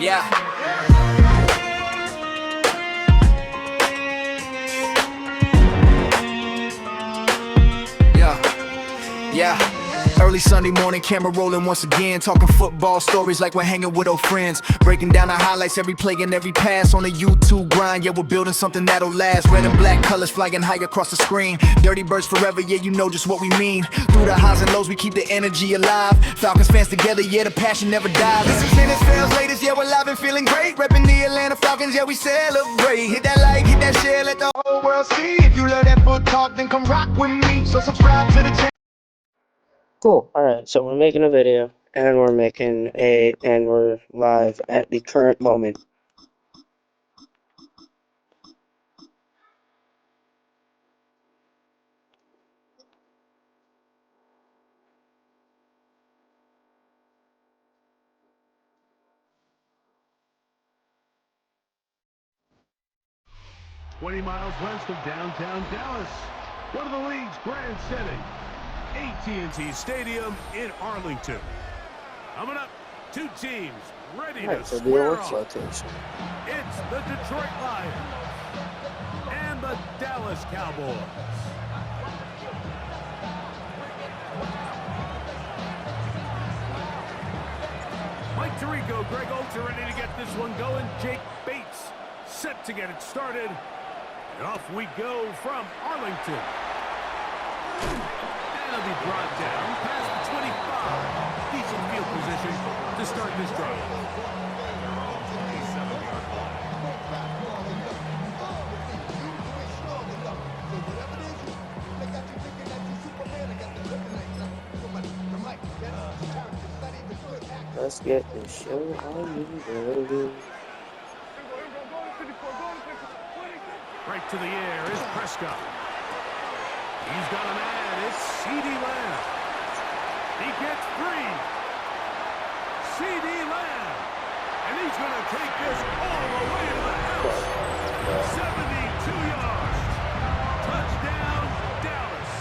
Yeah. Yeah. Early Sunday morning, camera rolling once again, talking football stories like we're hanging with old friends, breaking down the highlights, every play and every pass on the YouTube grind. Yeah, we're building something that'll last. Red and black colors flying high across the screen. Dirty birds forever, yeah, you know just what we mean. Through the highs and lows, we keep the energy alive. Falcons fans together, yeah, the passion never dies. This is NFL's latest, yeah, we're live and feeling great. Repping the Atlanta Falcons, yeah, we celebrate. Hit that like, hit that share, let the whole world see. If you love that foot talk, then come rock with me. So subscribe to the channel. Cool. Alright, so we're making a video, and we're live at the current moment. "20 miles west of downtown Dallas, one of the league's grand settings, AT&T Stadium in Arlington. Coming up, two teams ready to So the square awards off. location. It's the Detroit Lions and the Dallas Cowboys. Mike Tirico, Greg Olter ready to get this one going. Jake Bates set to get it started. And off we go from Arlington. And it'll be brought down past the 25. Decent field position to start this drive. Let's get the show on the road. Right to the air is Prescott. He's got a man. It's C.D. Lamb. He gets free. C.D. Lamb. And he's going to take this all the way to the house. 72 yards. Touchdown, Dallas.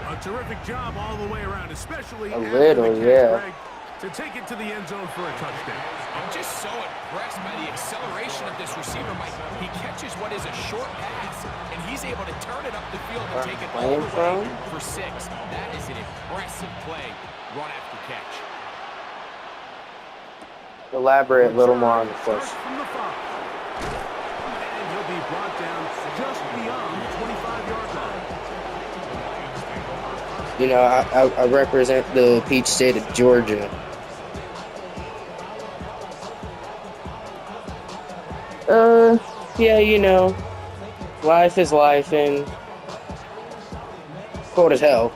A terrific job all the way around, especially after the catch, Greg, to take it to the end zone for a touchdown. I'm just so impressed by the acceleration of this receiver, Mike. He catches what is a short pass, and he's able to turn it up the field and take it all the way for 6. That is an impressive play, run after catch. Elaborate a little more on the push. From the 5. And he'll be brought down just beyond the 25-yard line. You know, I represent the peach state of Georgia. Yeah, you know, life is life and cold as hell.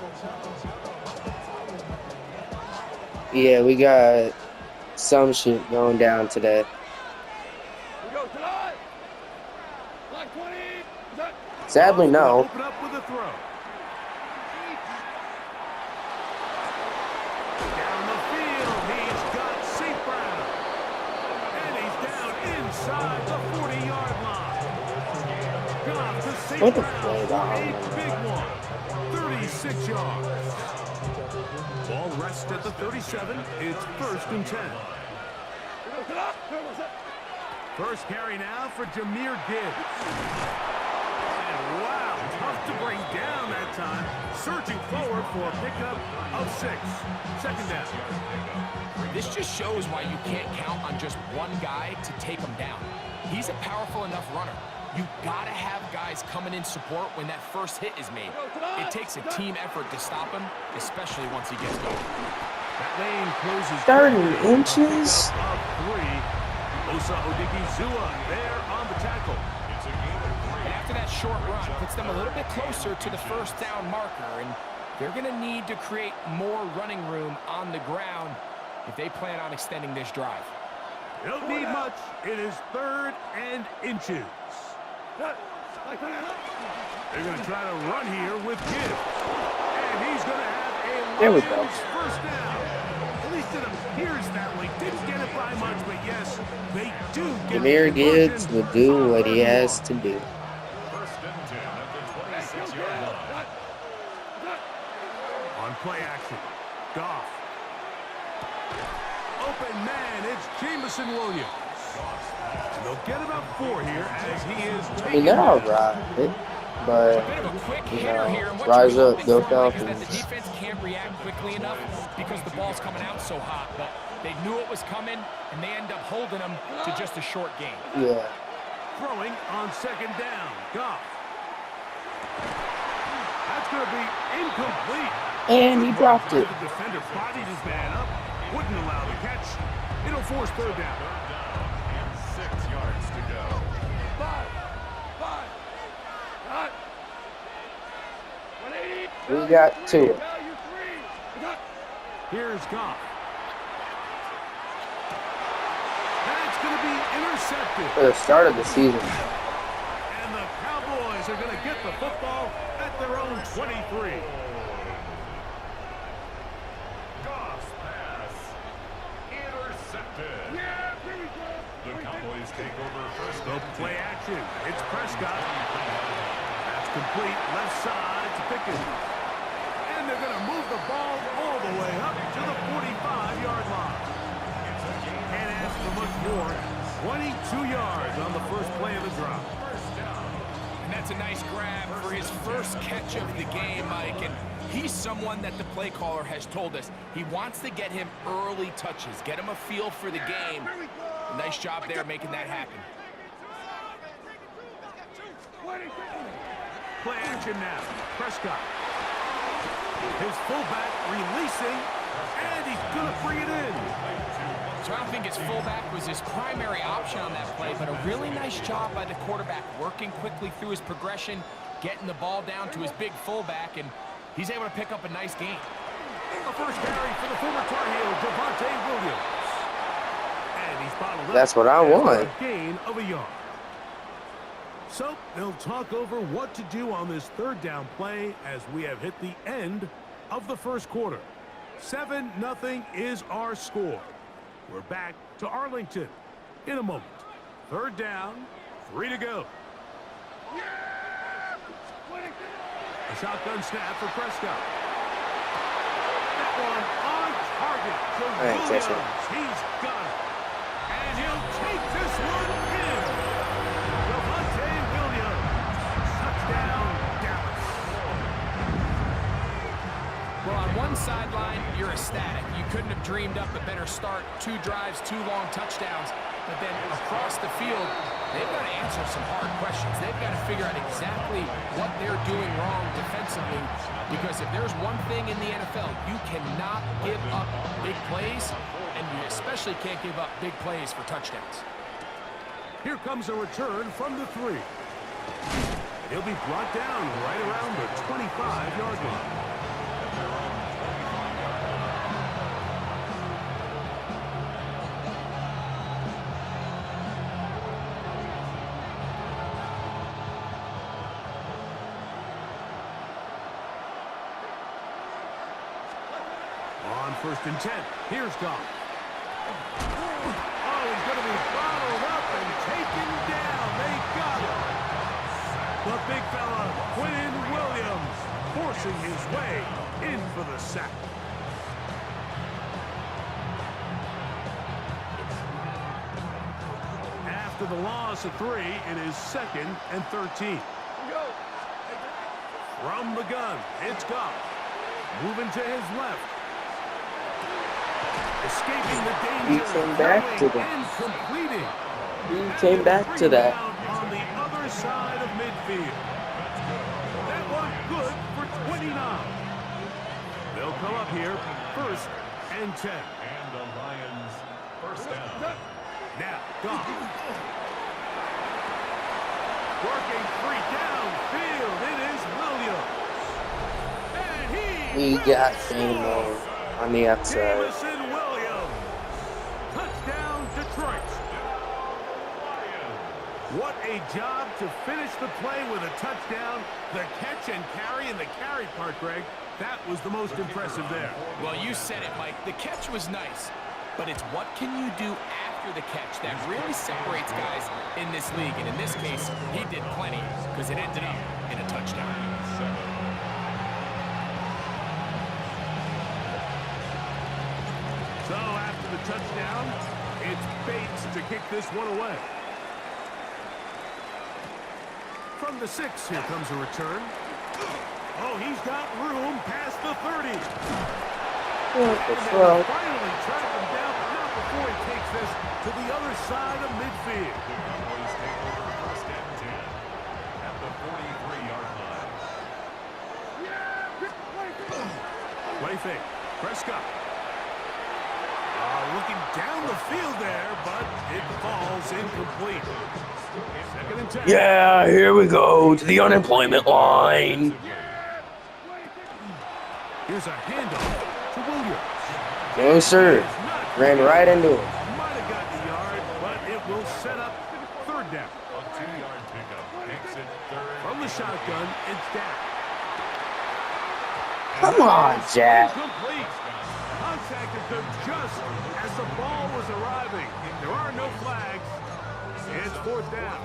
Yeah, we got some shit going down today. Sadly, no. Open up with a throw. Down the field, he's got St. Brown. And he's down inside the 40-yard line. Gone to St. What the Brown play, for a big one. 36 yards. Ball rests at the 37. It's 1st and 10. First carry now for Jahmyr Gibbs. And wow, tough to bring down that time. Surging forward for a pickup of 6. 2nd down. This just shows why you can't count on just one guy to take him down. He's a powerful enough runner. You gotta have guys coming in support when that first hit is made. It takes a team effort to stop him, especially once he gets going. That lane closes 30 inches. of 3. Osa Odigizua there on the tackle. And after that short run, puts them a little bit closer to the 1st down marker, and they're gonna need to create more running room on the ground if they plan on extending this drive. They don't need much. It is 3rd and inches. They're going to try to run here with Gibbs. And he's going to have a Lions first down. At least it appears that way. Didn't get it by much, but yes, they do get Jahmyr Gibbs will do what he has to do. On play action, Goff. open man. It's Jamison Williams. And they'll get about 4 here as he is I mean, taken they're all down. right, A but bit of a quick you hitter here, know, and what rise you're up, hoping go for, Mike, is that the Falcons. defense can't react quickly enough because the ball's coming out so hot. But they knew it was coming, and they end up holding them to just a short game. Yeah. Throwing on second down. Goff. That's going to be incomplete. And he dropped it. The defender bodied his man up. Wouldn't allow the catch. It'll force third down. And 6 yards to go. We got 2. Here's Goff. That's going to be intercepted. For the start of the season. And the Cowboys are going to get the football at their own 23. Goff's pass. Intercepted. The Cowboys take over first. So play action. It's Prescott. That's complete left side to Pickens. And they're going to move the ball all the way up to the 45-yard line. Can't ask for much more. 22 yards on the first play of the drop. And that's a nice grab for his first catch of the game, Mike. And he's someone that the play caller has told us he wants to get him early touches, get him a feel for the game. Nice job there making that happen. Play action now. Prescott. His fullback releasing, and he's going to bring it in. So I don't think his fullback was his primary option on that play, but a really nice job by the quarterback working quickly through his progression, getting the ball down to his big fullback, and he's able to pick up a nice gain. The first carry for the former Tar Heel, Devontae Williams. And he's bottled up. That's what I want. A gain of a yard. So they'll talk over what to do on this third down play as we have hit the end of the first quarter. 7-0 is our score. We're back to Arlington in a moment. Third down, 3 to go. A shotgun snap for Prescott. That one on target. I ain't catch it. He's got it. And he'll take this one in. Devontae Williams. Touchdown, Dallas. Well, on one sideline, you're ecstatic. You couldn't have dreamed up a better start. 2 drives, 2 long touchdowns. But then across the field, they've got to answer some hard questions. They've got to figure out exactly what they're doing wrong defensively. Because if there's one thing in the NFL, you cannot give up big plays, and you especially can't give up big plays for touchdowns. Here comes a return from the 3. He'll be brought down right around the 25-yard line. On 1st and 10, here's Goff. Oh, he's going to be bottled up and taken down. They got him. The big fella, Quinn Williams, forcing his way in for the sack. After the loss of 3, it is 2nd and 13. From the gun, it's Goff. Moving to his left. Escaping the danger. He came back to that. And completing. He came back to that. On the other side of midfield. That one good for 29. They'll come up here 1st and 10. And the Lions first down. Now, Goff. Working free downfield. It is Williams. And We got Amo on the outside. Jamison Williams. Touchdown, Detroit. What a job to finish the play with a touchdown. The catch and carry, and the carry part, Greg, that was the most impressive there. Well, you said it, Mike. The catch was nice, but it's what can you do after the catch that really separates guys in this league. And in this case, he did plenty because it ended up in a touchdown. So after the touchdown. It's Bates to kick this one away. From the 6, here comes a return. Oh, he's got room past the 30. Finally track him down, but not before he takes this to the other side of midfield. The Cowboys take over first and 10 at the 43-yard line. Play fake. Prescott. Looking down the field there, but it falls incomplete. Second and 10. Yeah, here we go to the unemployment line. Here's a handoff to Williams. No, sir. Ran right into it. Might have got the yard, but it will set up third down. A 2-yard pickup makes it third. From the shotgun, it's Dak. Come on, Jack. Incomplete. Contact occurred just as the ball was arriving. There are no flags. It's fourth down.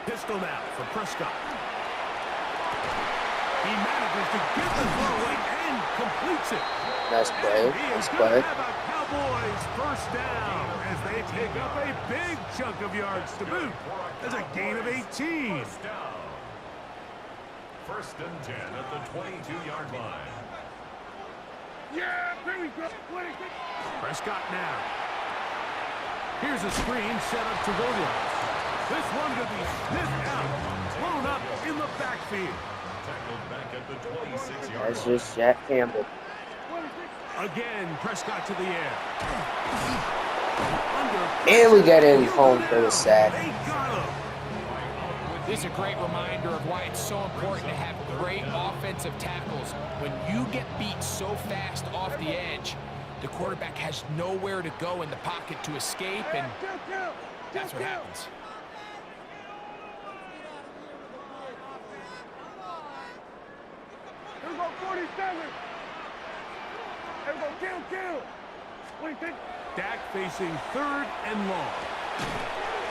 Pistol now for Prescott. He manages to get the throw away and completes it. Nice play. Nice play. How about Cowboys first down as they pick up a big chunk of yards to boot. That's a gain of 18. First down. First and 10 at the 22-yard line. Prescott now. Here's a screen set up to Williams. This one could be sniffed out, blown up in the backfield. Tackled back at the 26-yard That's line. just Jack Campbell. Again, Prescott to the air. And we get in home for the sack. They got him. This is a great reminder of why it's so important to have great offensive tackles. When you get beat so fast off the edge, the quarterback has nowhere to go in the pocket to escape, and that's what happens. Here we go, 47. Here we go, kill. Dak facing third and long.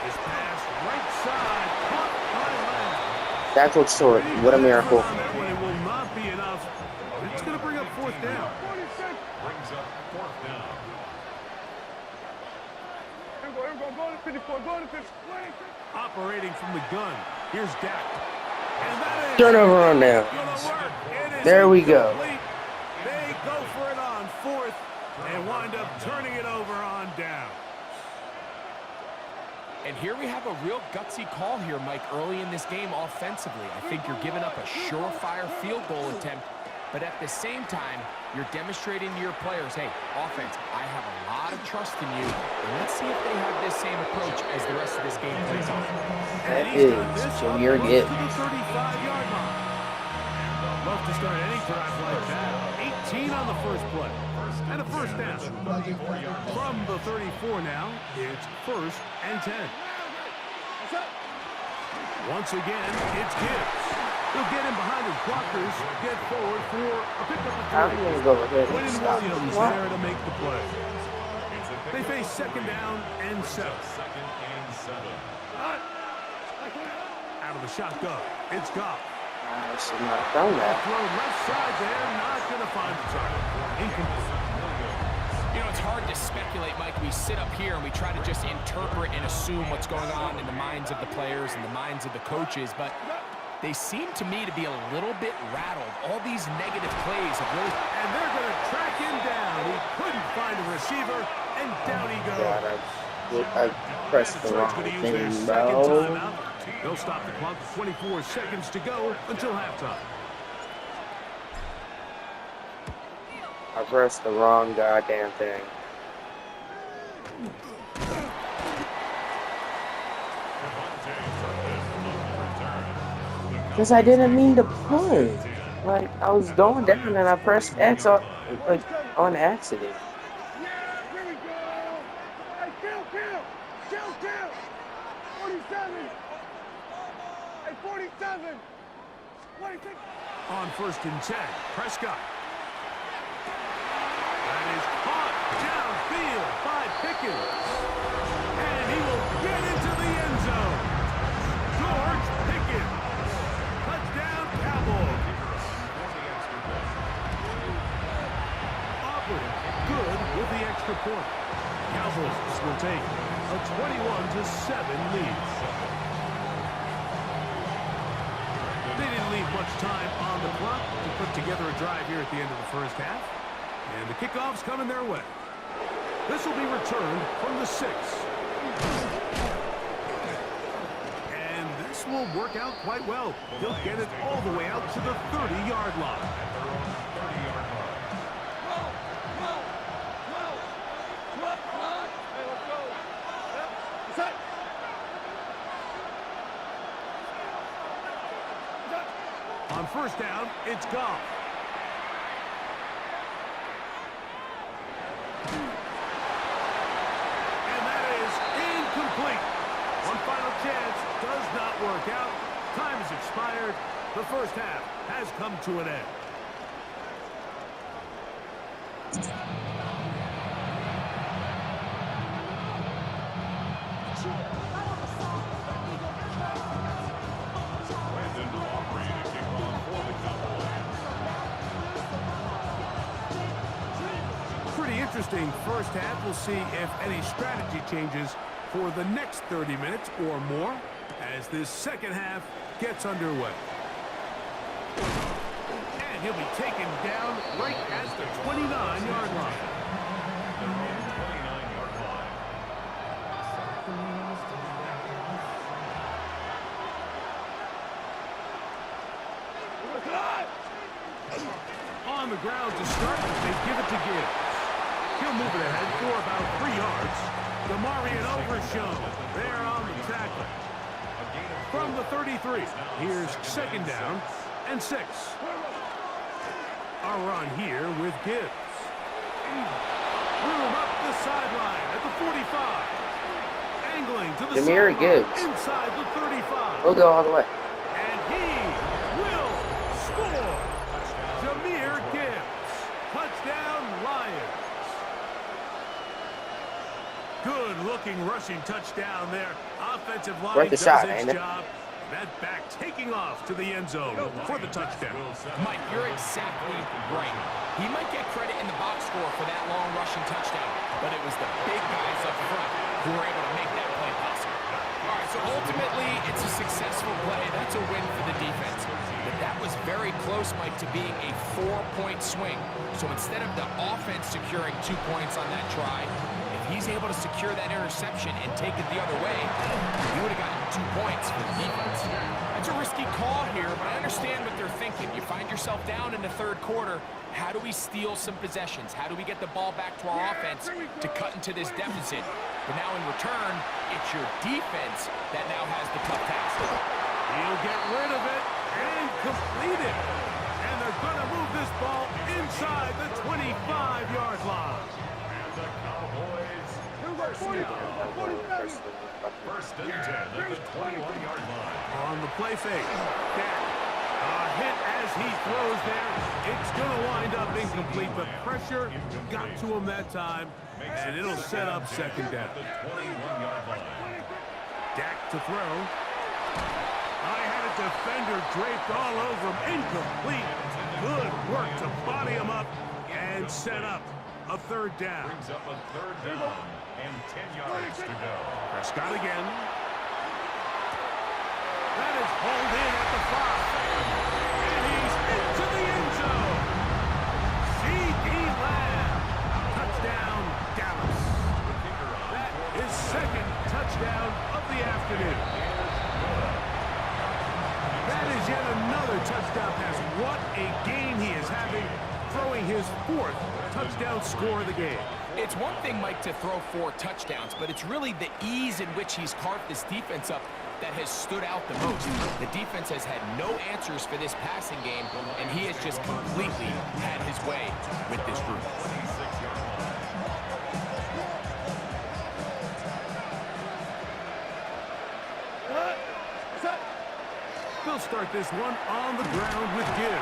His pass right side, caught by Lamb. Tackled short. What a miracle. That one, it will not be enough. It's going to bring up fourth down. Brings up fourth down. Operating from the gun. Here's Dak. And that is Turnover on down. gonna work. It is There we go. incomplete. They go for it on fourth and wind up turning it over on down. And here we have a real gutsy call here, Mike, early in this game offensively. I think you're giving up a surefire field goal attempt, but at the same time, you're demonstrating to your players, hey, offense, I have a lot of trust in you, and let's see if they have this same approach as the rest of this game plays out. That is Jameer Gibbs. 35-yard line. Love to start any drive like that. 18 on the first play. And a first down. From the 34 now, it's first and 10. Once again, it's Gibbs. He'll get in behind his blockers, get forward for a pickup of I'm three. going to go ahead and Quinn stop. Williams What? there to make the play. They face second down and 7. Second and 7. Out of the shotgun, it's Goff. I should not have done that. Throw left side there, not going to find the target. Incomplete. You know, it's hard to speculate, Mike. We sit up here and we try to just interpret and assume what's going on in the minds of the players and the minds of the coaches, but they seem to me to be a little bit rattled. All these negative plays have really... And they're going to track him down. He couldn't find a receiver, and down he goes. God, I pressed the wrong Going to use their thing, second bro. timeout. They'll stop the clock with 24 seconds to go until halftime. I pressed the wrong goddamn thing. Because I didn't mean to punt. Like, I was going down and I pressed X on accident. Here we go. Hey, kill. 47. Hey, 47. 26. On first and 10, Prescott. That is caught downfield by Pickens. And he will get into the end zone. George Pickens. Touchdown, with the extra point. Cowboys will take a 21-7 lead. They didn't leave much time on the clock to put together a drive here at the end of the first half. And the kickoff's coming their way. This will be returned from the 6. And this will work out quite well. He'll get it all the way out to the 30-yard line. On first down, it's Goff. And that is incomplete. One final chance does not work out. Time has expired. The first half has come to an end. Pretty interesting first half. We'll see if any strategy changes for the next 30 minutes or more as this second half gets underway. And he'll be taken down right at the 29-yard line. On the ground to start, they give it to Gibbs. He'll move it ahead for about 3 yards. Demarion Overshown there on the tackle. From the 33, here's second down and 6. A run here with Gibbs. Room up the sideline at the 45. Angling to the Jahmyr Gibbs. inside the 35. We'll go all the way. And he will score. Jahmyr Gibbs. Touchdown, Lions. Good-looking rushing touchdown there. Offensive line Worth the does shot, its ain't it? job. That back taking off to the end zone for the touchdown. Mike, you're exactly right. He might get credit in the box score for that long rushing touchdown, but it was the big guys up front who were able to make that play possible. All right, so ultimately, it's a successful play. That's a win for the defense. But that was very close, Mike, to being a 4-point swing. So instead of the offense securing 2 points on that try, if he's able to secure that interception and take it the other way, he would have gotten 2 points for the defense. That's a risky call here, but I understand what they're thinking. You find yourself down in the third quarter. How do we steal some possessions? How do we get the ball back to our offense to cut into this deficit? But now in return, it's your defense that now has the tough task. He'll get rid of it and complete it. And they're going to move this ball inside the 25-yard line. And the Cowboys first and 10 at the 21-yard line. On the play fake. Dak. A hit as he throws there. It's going to wind up incomplete. The pressure got to him that time, and it'll set up second down. The 21-yard line. Dak to throw. I had a defender draped all over him. Incomplete. Good work to body him up and set up a third down. Brings up a third down and 10 yards to go. Prescott again. That is hauled in at the 5. And he's into the end zone. C.D. Lamb. Touchdown, Dallas. That is second touchdown of the afternoon. That is yet another touchdown pass. What a game he is having, throwing his 4th touchdown score of the game. It's one thing, Mike, to throw 4 touchdowns, but it's really the ease in which he's carved this defense up that has stood out the most. The defense has had no answers for this passing game, and he has just completely had his way with this group. They'll start this one on the ground with Gibbs.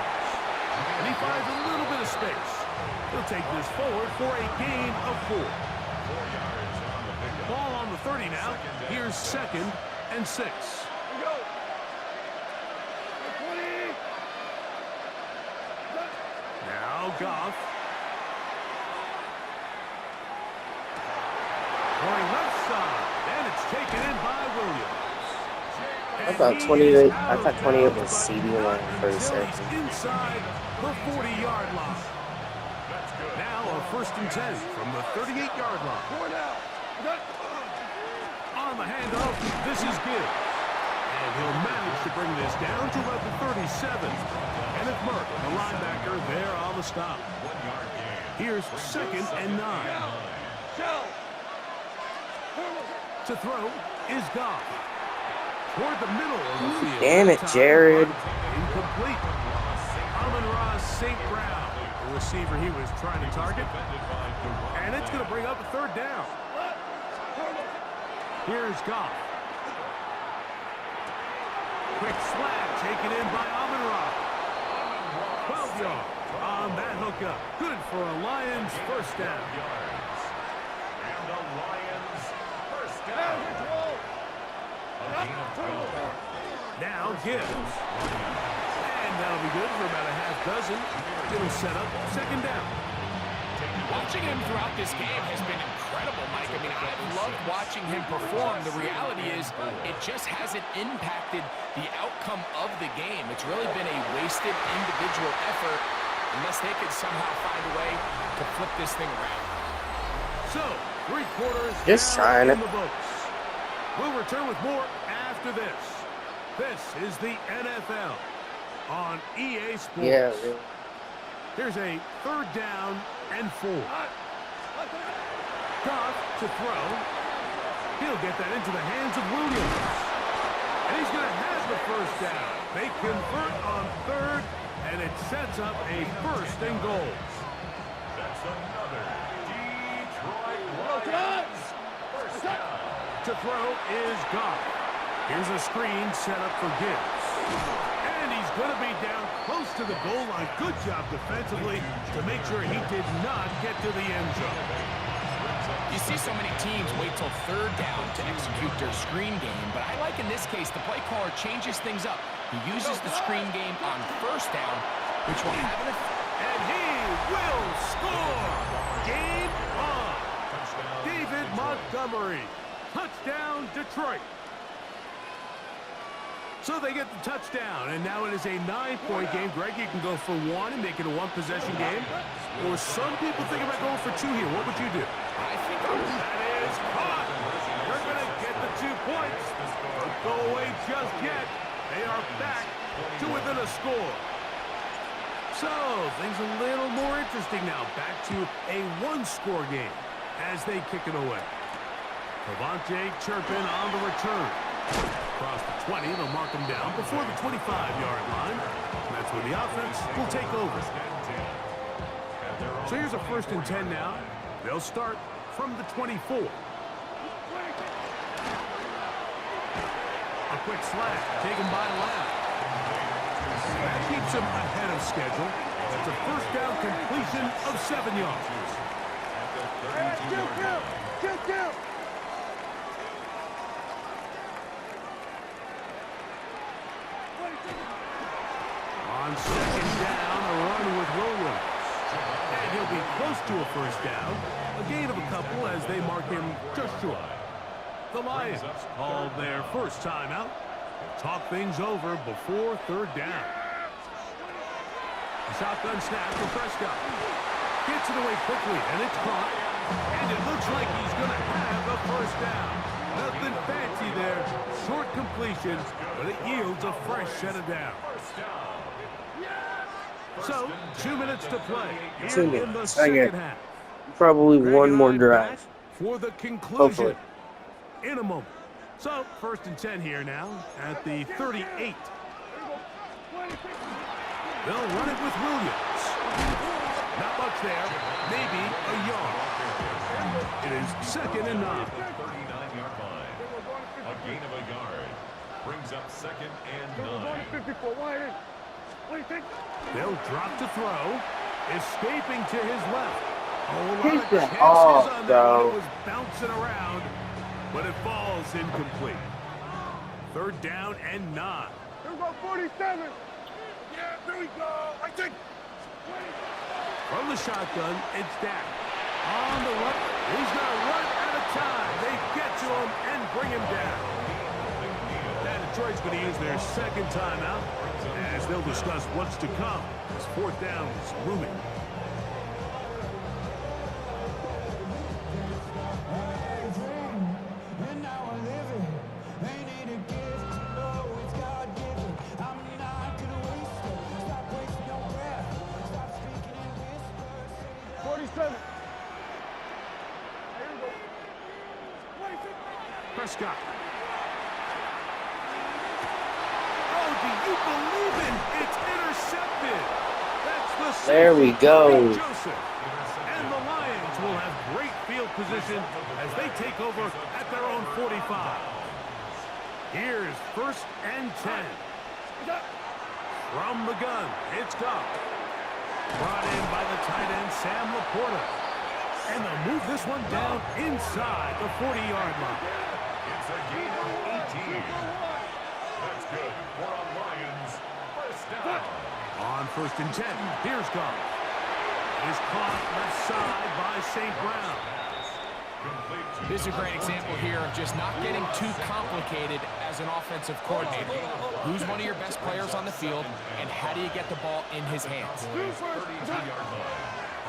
And he finds a little bit of space. He'll take this forward for a gain of 4. 4 yards on the pickup. Ball on the 30 now. Here's second and 6. Now Goff. Going left side, and it's taken in by Williams. I thought 28. I thought 28 was CD line for a second. Inside the 40-yard line. Now a 1st and 10 from the 38-yard line. On the handoff, this is good. And he'll manage to bring this down to about the 37. Kenneth Murray, the linebacker, there on the stop. Here's 2nd and 9. To throw is Goff. Toward the middle of the field. Damn it, Jared. Incomplete. Amon-Ra St. Brown, the receiver he was trying to target. And it's going to bring up a 3rd down. Here's Goff. Quick slap taken in by Amon-Ra. 12 yards on that hookup. Good for a Lions 1st down. And the Lions first down. Now Gibbs. And that'll be good for about a half dozen. It'll set up 2nd down. Watching him throughout this game has been incredible, Mike. I mean, I've loved watching him perform. The reality is it just hasn't impacted the outcome of the game. It's really been a wasted individual effort unless they could somehow find a way to flip this thing around. So, 3 quarters Just trying in it. the books. We'll return with more after this. This is the NFL on EA Sports. Yeah, really. Here's a 3rd down and 4. Goff to throw. He'll get that into the hands of Williams. And he's going to have the 1st down. They convert on 3rd, and it sets up a 1st and goal. That's another Detroit Lions first down. To throw is Goff. Here's a screen set up for Gibbs. And he's going to be down close to the goal line. Good job defensively to make sure he did not get to the end zone. You see so many teams wait till 3rd down to execute their screen game, but I like in this case the play caller changes things up. He uses the screen game on 1st down, which will have an effect. And he will score! Game on! David Montgomery. Touchdown, Detroit. So they get the touchdown, and now it is a 9-point game. Greg, you can go for 1 and make it a 1-possession game. Or some people think about going for 2 here. What would you do? I think I would. That is caught. They're going to get the 2 points. Don't go away just yet. They are back to within a score. So, things a little more interesting now. Back to a 1-score game as they kick it away. Cavante Turpin on the return. Across the 20, they'll mark him down before the 25-yard line. And that's when the offense will take over. So here's a 1st and 10 now. They'll start from the 24. A quick slap taken by Lamb. That keeps him ahead of schedule. That's a 1st down completion of 7 yards. On 2nd down, a run with Williams. And he'll be close to a 1st down. A gain of a couple as they mark him just short. The Lions called their 1st timeout. Talk things over before 3rd down. A shotgun snap for Prescott. Gets it away quickly, and it's caught. And it looks like he's going to have a 1st down. Nothing fancy there. Short completions, but it yields a fresh set of downs. So, 2 minutes to play. 2 Here in the minutes. 2nd half. Probably Greg one and more I drive. back for the conclusion Hopefully. in a moment. So, 1st and 10 here now at the 38. They'll run it with Williams. Not much there. Maybe a yard. It is 2nd and 9. 39-yard line. A gain of a yard. Brings up 2nd and 9. They'll drop to throw. Escaping to his left. A lot of Take chances that off, on that though. one. It was bouncing around, but it falls incomplete. 3rd down and 9. Here we go, 47. Yeah, there we go. I think. From the shotgun, it's Dak. On the run. He's going to run out of time. bring him down. And Detroit's going to use their second timeout as they'll discuss what's to come as fourth down is looming. Prescott. Oh, do you believe it? It's intercepted. That's the There we go. Joseph. And the Lions will have great field position as they take over at their own 45. Here's 1st and 10. From the gun, it's Goff. Brought in by the tight end, Sam Laporta. And they'll move this one down inside the 40-yard line. It's a gain of 18. That's good for a Lions first down. On 1st and 10, here's Goff. Is caught left side by St. Brown. This is a great example here of just not getting too complicated as an offensive coordinator. Who's one of your best players on the field, and how do you get the ball in his hands?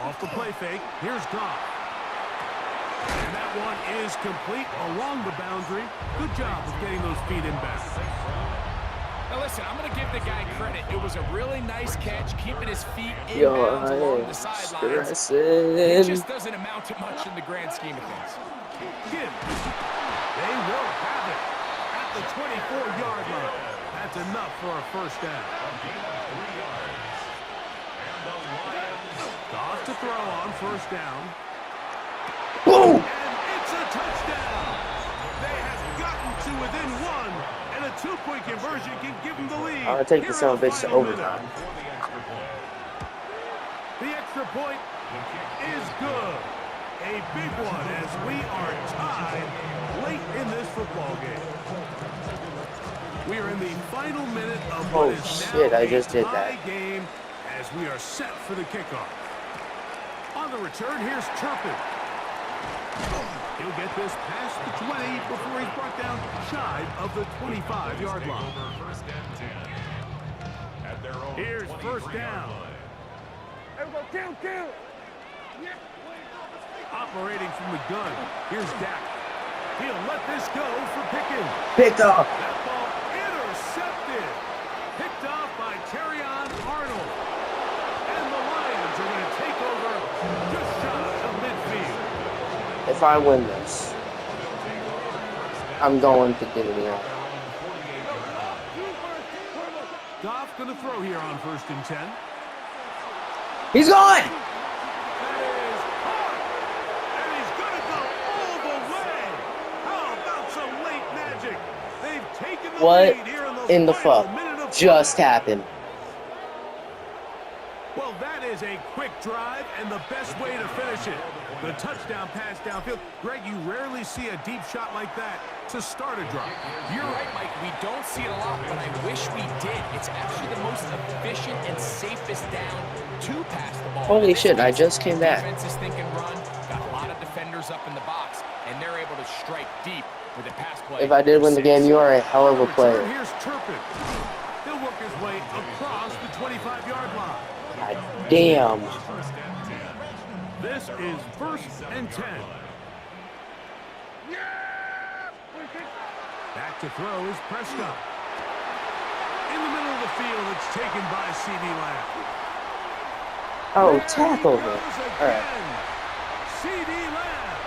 Off the play fake, here's Goff. And that one is complete along the boundary. Good job of getting those feet in back. Now listen, I'm going to give the guy credit. It was a really nice catch, keeping his feet in bounds along the sidelines. It just doesn't amount to much in the grand scheme of things. Give. They will have it at the 24-yard line. That's enough for a first down. Goff to throw on 1st down. Boom! And it's a touchdown. They have gotten to within one, and a 2-point conversion can give them the lead. I'm gonna take this son of a bitch to overtime. The extra point is good. A big one as we are tied late in this football game. We are in the final minute of what is shit, now I just did a that. tie game as we are set for the kickoff. On the return, here's Turpin. He'll get this past the 20 before he's brought down shy of the 25-yard line. Here's 1st down. Kill. Operating from the gun, here's Dak. He'll let this go for Pickens. Picked off. That ball intercepted. Picked off by Terrion Arnold. And the Lions are going to take over just shy of midfield. If I win this, I'm going to Disney. Goff going to throw here on 1st and 10. He's gone! That is hard. And he's going to go all the way. How about some late magic? They've taken the What lead here in the final fuck minute of just play. happened? Well, that is a quick drive and the best way to finish it. The touchdown pass downfield. Greg, you rarely see a deep shot like that to start a drive. You're right, Mike. We don't see it a lot, but I wish we did. It's actually the most efficient and safest down to pass the ball. Holy shit, I just came back. Defense is thinking run, got a lot of defenders up in the box, and they're able to strike deep with a pass play. If I did win the game, you are a hell of a player. Here's Turpin. He'll work his way across the 25-yard line. God damn. This is 1st and 10. Back to throw is Prescott. In the middle of the field, it's taken by C.D. Lamb. Oh, tackle him. Alright. C.D. Lamb.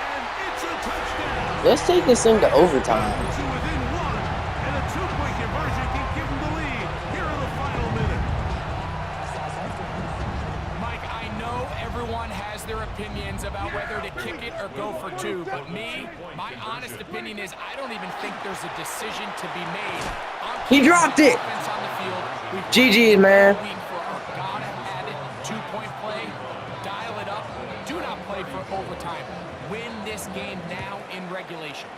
And it's a touchdown. Let's take this thing to overtime. To within one, and a 2-point conversion can give them the lead here in the final minute. Mike, I know everyone has their opinions about whether to kick it or go for 2, but my honest opinion is I don't even think there's a decision to be made. He dropped it. GG, man. Gotta have it. 2-point play. Dial it up. Do not play for overtime. Win this game now in regulation.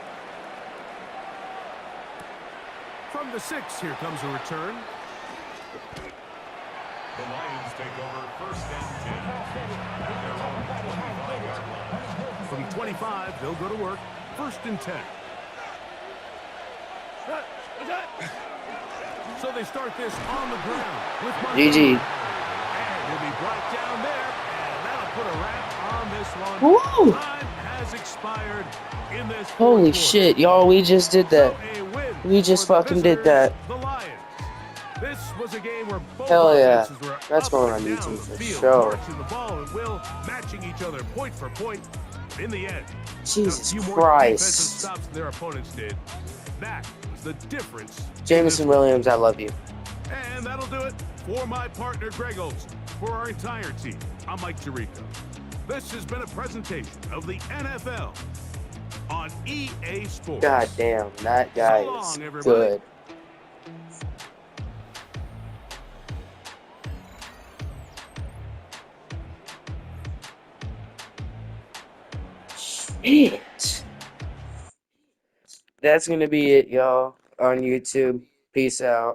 From the 6, here comes a return. The Lions take over 1st and 10. At their own 25-yard line. From 25, they'll go to work. 1st and 10. So they start this on the ground with GG. And he'll be brought down there, and that'll put a wrap on this one. Woo! Time has expired in this Holy fourth quarter. shit, y'all, we just did that. So a win We just for the fucking did visitors, that. The Lions. This was a game where both Hell yeah. offenses were That's up going and on down YouTube the for field, sure. marching the ball at will, matching each other point for point. In the end, Jesus a few more Christ. defensive stops than their opponents did. That was the difference. Jameson Williams, I love you. And that'll do it for my partner, Greg Olson. For our entire team, I'm Mike Tirico. This has been a presentation of the NFL on EA Sports. God damn, that guy So is long, everybody. good. Shit. That's gonna be it, y'all, on YouTube. Peace out.